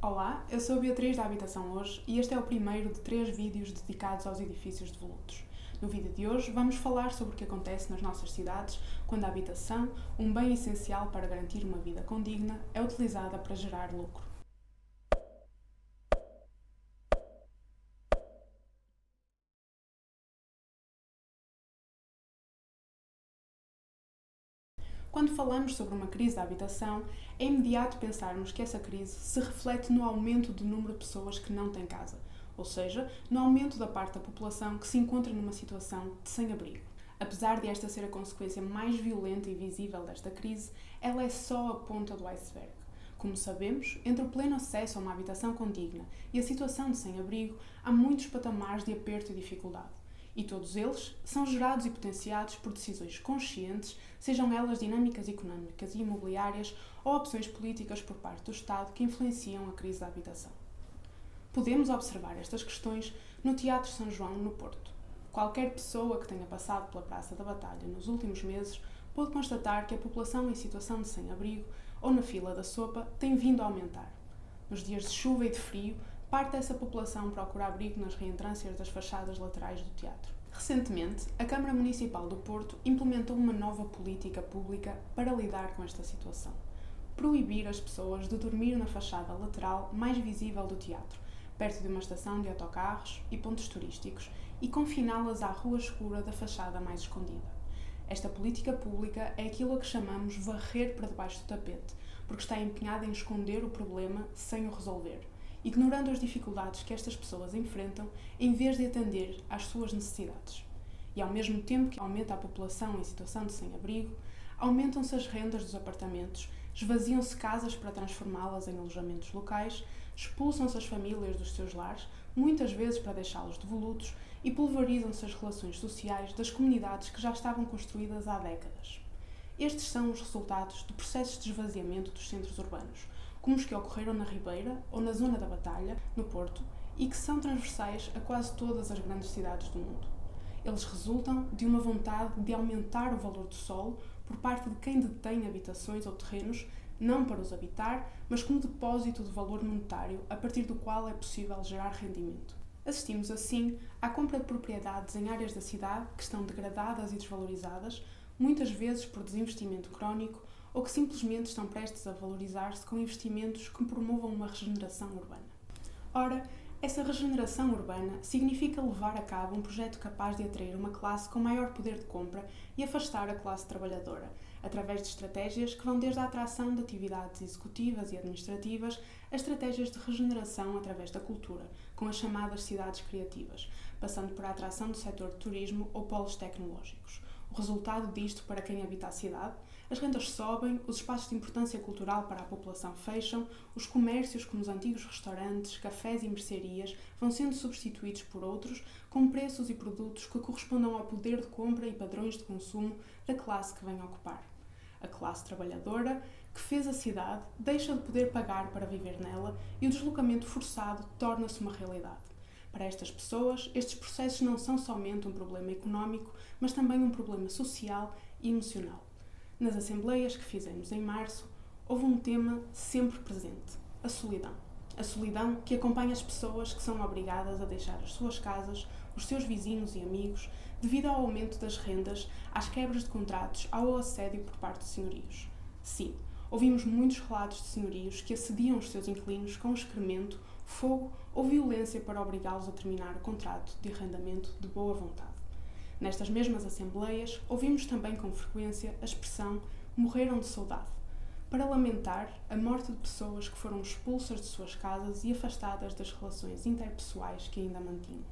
Olá, eu sou a Beatriz da Habitação Hoje e este é o primeiro de 3 vídeos dedicados aos edifícios devolutos. No vídeo de hoje vamos falar sobre o que acontece nas nossas cidades quando a habitação, um bem essencial para garantir uma vida condigna, é utilizada para gerar lucro. Quando falamos sobre uma crise da habitação, é imediato pensarmos que essa crise se reflete no aumento do número de pessoas que não têm casa, ou seja, no aumento da parte da população que se encontra numa situação de sem-abrigo. Apesar de esta ser a consequência mais violenta e visível desta crise, ela é só a ponta do iceberg. Como sabemos, entre o pleno acesso a uma habitação condigna e a situação de sem-abrigo, há muitos patamares de aperto e dificuldade. E todos eles são gerados e potenciados por decisões conscientes, sejam elas dinâmicas económicas e imobiliárias ou opções políticas por parte do Estado que influenciam a crise da habitação. Podemos observar estas questões no Teatro São João, no Porto. Qualquer pessoa que tenha passado pela Praça da Batalha nos últimos meses pode constatar que a população em situação de sem-abrigo ou na fila da sopa tem vindo a aumentar. Nos dias de chuva e de frio, parte dessa população procura abrigo nas reentrâncias das fachadas laterais do teatro. Recentemente, a Câmara Municipal do Porto implementou uma nova política pública para lidar com esta situação. Proibir as pessoas de dormir na fachada lateral mais visível do teatro, perto de uma estação de autocarros e pontos turísticos, e confiná-las à rua escura da fachada mais escondida. Esta política pública é aquilo a que chamamos varrer para debaixo do tapete, porque está empenhada em esconder o problema sem o resolver, ignorando as dificuldades que estas pessoas enfrentam em vez de atender às suas necessidades. E ao mesmo tempo que aumenta a população em situação de sem-abrigo, aumentam-se as rendas dos apartamentos, esvaziam-se casas para transformá-las em alojamentos locais, expulsam-se as famílias dos seus lares, muitas vezes para deixá-los devolutos, e pulverizam-se as relações sociais das comunidades que já estavam construídas há décadas. Estes são os resultados de processos de esvaziamento dos centros urbanos, como os que ocorreram na Ribeira ou na Zona da Batalha, no Porto, e que são transversais a quase todas as grandes cidades do mundo. Eles resultam de uma vontade de aumentar o valor do solo por parte de quem detém habitações ou terrenos, não para os habitar, mas como depósito de valor monetário a partir do qual é possível gerar rendimento. Assistimos assim à compra de propriedades em áreas da cidade que estão degradadas e desvalorizadas, muitas vezes por desinvestimento crónico, ou que simplesmente estão prestes a valorizar-se com investimentos que promovam uma regeneração urbana. Ora, essa regeneração urbana significa levar a cabo um projeto capaz de atrair uma classe com maior poder de compra e afastar a classe trabalhadora, através de estratégias que vão desde a atração de atividades executivas e administrativas a estratégias de regeneração através da cultura, com as chamadas cidades criativas, passando por a atração do setor de turismo ou polos tecnológicos. O resultado disto para quem habita a cidade: as rendas sobem, os espaços de importância cultural para a população fecham, os comércios como os antigos restaurantes, cafés e mercearias vão sendo substituídos por outros com preços e produtos que correspondam ao poder de compra e padrões de consumo da classe que vem ocupar. A classe trabalhadora, que fez a cidade, deixa de poder pagar para viver nela e o deslocamento forçado torna-se uma realidade. Para estas pessoas, estes processos não são somente um problema económico, mas também um problema social e emocional. Nas assembleias que fizemos em março, houve um tema sempre presente: a solidão. A solidão que acompanha as pessoas que são obrigadas a deixar as suas casas, os seus vizinhos e amigos, devido ao aumento das rendas, às quebras de contratos, ao assédio por parte de senhorios. Sim, ouvimos muitos relatos de senhorios que assediam os seus inquilinos com excremento, fogo ou violência para obrigá-los a terminar o contrato de arrendamento de boa vontade. Nestas mesmas assembleias, ouvimos também com frequência a expressão "morreram de saudade", para lamentar a morte de pessoas que foram expulsas de suas casas e afastadas das relações interpessoais que ainda mantinham.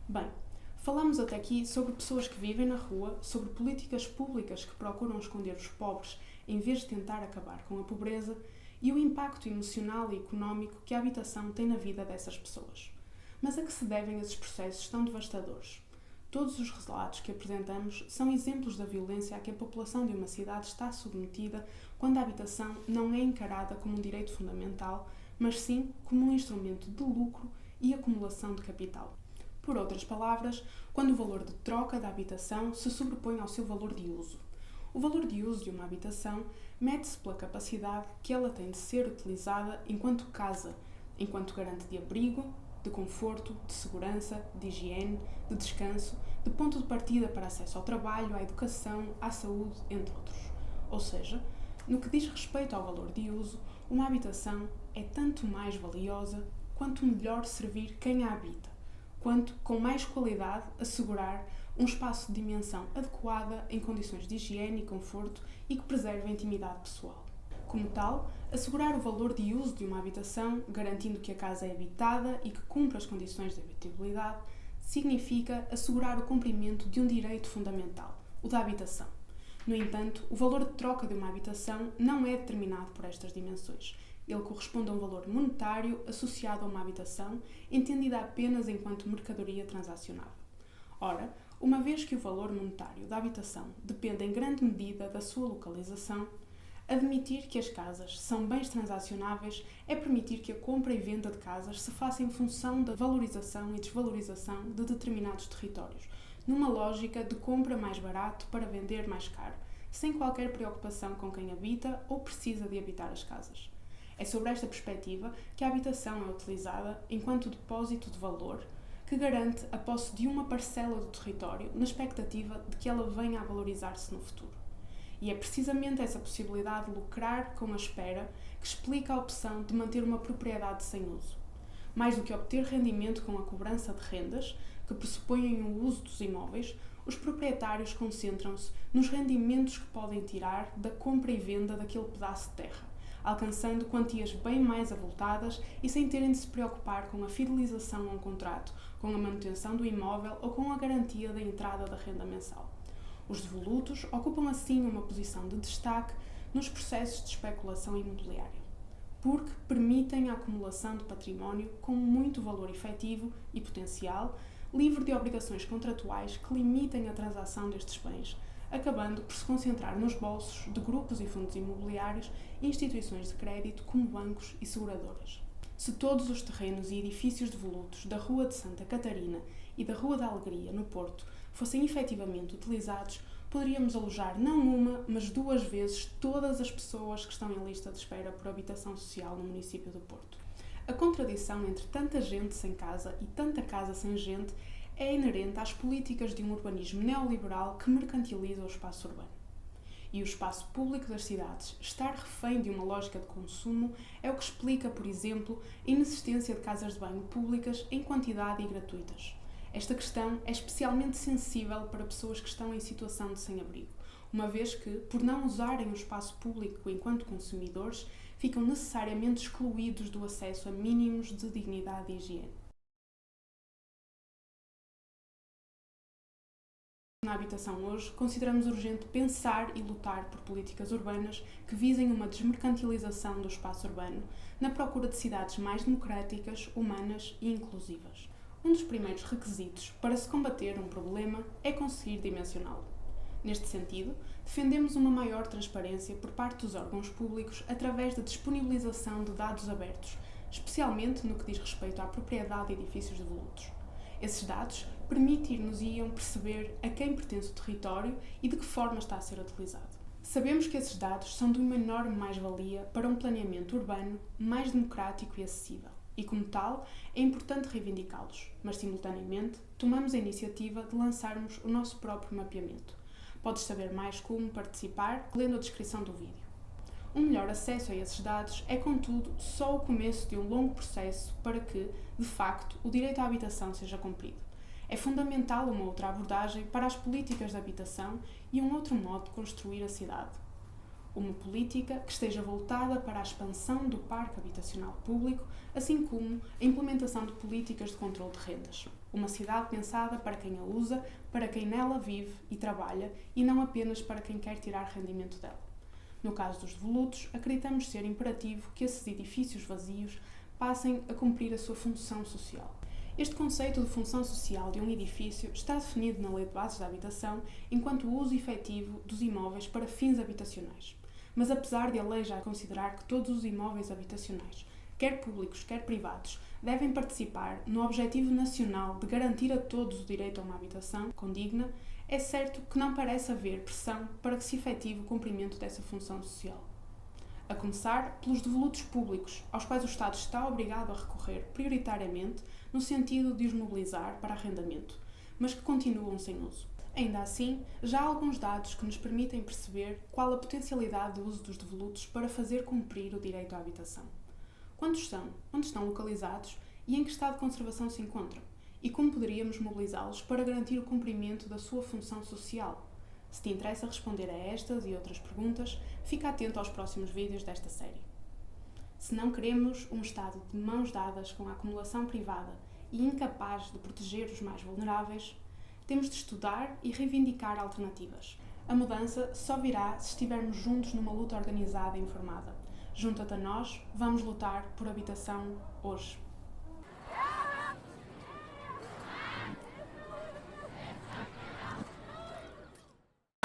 Bem, falamos até aqui sobre pessoas que vivem na rua, sobre políticas públicas que procuram esconder os pobres em vez de tentar acabar com a pobreza e o impacto emocional e económico que a habitação tem na vida dessas pessoas. Mas a que se devem esses processos tão devastadores? Todos os relatos que apresentamos são exemplos da violência a que a população de uma cidade está submetida quando a habitação não é encarada como um direito fundamental, mas sim como um instrumento de lucro e acumulação de capital. Por outras palavras, quando o valor de troca da habitação se sobrepõe ao seu valor de uso. O valor de uso de uma habitação mede-se pela capacidade que ela tem de ser utilizada enquanto casa, enquanto garante de abrigo, de conforto, de segurança, de higiene, de descanso, de ponto de partida para acesso ao trabalho, à educação, à saúde, entre outros. Ou seja, no que diz respeito ao valor de uso, uma habitação é tanto mais valiosa quanto melhor servir quem a habita, quanto, com mais qualidade, assegurar um espaço de dimensão adequada em condições de higiene e conforto e que preserve a intimidade pessoal. Como tal, assegurar o valor de uso de uma habitação, garantindo que a casa é habitada e que cumpre as condições de habitabilidade, significa assegurar o cumprimento de um direito fundamental, o da habitação. No entanto, o valor de troca de uma habitação não é determinado por estas dimensões. Ele corresponde a um valor monetário associado a uma habitação, entendida apenas enquanto mercadoria transacionável. Ora, uma vez que o valor monetário da habitação depende em grande medida da sua localização, admitir que as casas são bens transacionáveis é permitir que a compra e venda de casas se faça em função da valorização e desvalorização de determinados territórios, numa lógica de compra mais barato para vender mais caro, sem qualquer preocupação com quem habita ou precisa de habitar as casas. É sobre esta perspectiva que a habitação é utilizada enquanto depósito de valor que garante a posse de uma parcela do território na expectativa de que ela venha a valorizar-se no futuro. E é precisamente essa possibilidade de lucrar com a espera que explica a opção de manter uma propriedade sem uso. Mais do que obter rendimento com a cobrança de rendas, que pressupõem o uso dos imóveis, os proprietários concentram-se nos rendimentos que podem tirar da compra e venda daquele pedaço de terra, alcançando quantias bem mais avultadas e sem terem de se preocupar com a fidelização a um contrato, com a manutenção do imóvel ou com a garantia da entrada da renda mensal. Os devolutos ocupam assim uma posição de destaque nos processos de especulação imobiliária, porque permitem a acumulação de património com muito valor efetivo e potencial, livre de obrigações contratuais que limitem a transação destes bens, acabando por se concentrar nos bolsos de grupos e fundos imobiliários e instituições de crédito como bancos e seguradoras. Se todos os terrenos e edifícios devolutos da Rua de Santa Catarina e da Rua da Alegria, no Porto, fossem efetivamente utilizados, poderíamos alojar não uma, mas 2 vezes todas as pessoas que estão em lista de espera por habitação social no município do Porto. A contradição entre tanta gente sem casa e tanta casa sem gente é inerente às políticas de um urbanismo neoliberal que mercantiliza o espaço urbano. E o espaço público das cidades estar refém de uma lógica de consumo é o que explica, por exemplo, a inexistência de casas de banho públicas em quantidade e gratuitas. Esta questão é especialmente sensível para pessoas que estão em situação de sem-abrigo, uma vez que, por não usarem o espaço público enquanto consumidores, ficam necessariamente excluídos do acesso a mínimos de dignidade e higiene. Na habitação hoje, consideramos urgente pensar e lutar por políticas urbanas que visem uma desmercantilização do espaço urbano na procura de cidades mais democráticas, humanas e inclusivas. Um dos primeiros requisitos para se combater um problema é conseguir dimensioná-lo. Neste sentido, defendemos uma maior transparência por parte dos órgãos públicos através da disponibilização de dados abertos, especialmente no que diz respeito à propriedade de edifícios devolutos. Esses dados permitir-nos-iam perceber a quem pertence o território e de que forma está a ser utilizado. Sabemos que esses dados são de uma enorme mais-valia para um planeamento urbano mais democrático e acessível, e como tal, é importante reivindicá-los, mas simultaneamente tomamos a iniciativa de lançarmos o nosso próprio mapeamento. Podes saber mais como participar lendo a descrição do vídeo. Um melhor acesso a esses dados é, contudo, só o começo de um longo processo para que, de facto, o direito à habitação seja cumprido. É fundamental uma outra abordagem para as políticas de habitação e um outro modo de construir a cidade. Uma política que esteja voltada para a expansão do parque habitacional público, assim como a implementação de políticas de controle de rendas. Uma cidade pensada para quem a usa, para quem nela vive e trabalha, e não apenas para quem quer tirar rendimento dela. No caso dos devolutos, acreditamos ser imperativo que esses edifícios vazios passem a cumprir a sua função social. Este conceito de função social de um edifício está definido na Lei de Bases da Habitação enquanto uso efetivo dos imóveis para fins habitacionais. Mas apesar de a lei já considerar que todos os imóveis habitacionais, quer públicos, quer privados, devem participar no objetivo nacional de garantir a todos o direito a uma habitação condigna, é certo que não parece haver pressão para que se efetive o cumprimento dessa função social. A começar pelos devolutos públicos, aos quais o Estado está obrigado a recorrer prioritariamente no sentido de os mobilizar para arrendamento, mas que continuam sem uso. Ainda assim, já há alguns dados que nos permitem perceber qual a potencialidade do uso dos devolutos para fazer cumprir o direito à habitação. Quantos são? Onde estão localizados? E em que estado de conservação se encontram? E como poderíamos mobilizá-los para garantir o cumprimento da sua função social? Se te interessa responder a estas e outras perguntas, fica atento aos próximos vídeos desta série. Se não queremos um Estado de mãos dadas com a acumulação privada e incapaz de proteger os mais vulneráveis, temos de estudar e reivindicar alternativas. A mudança só virá se estivermos juntos numa luta organizada e informada. Junta-te a nós, vamos lutar por habitação hoje.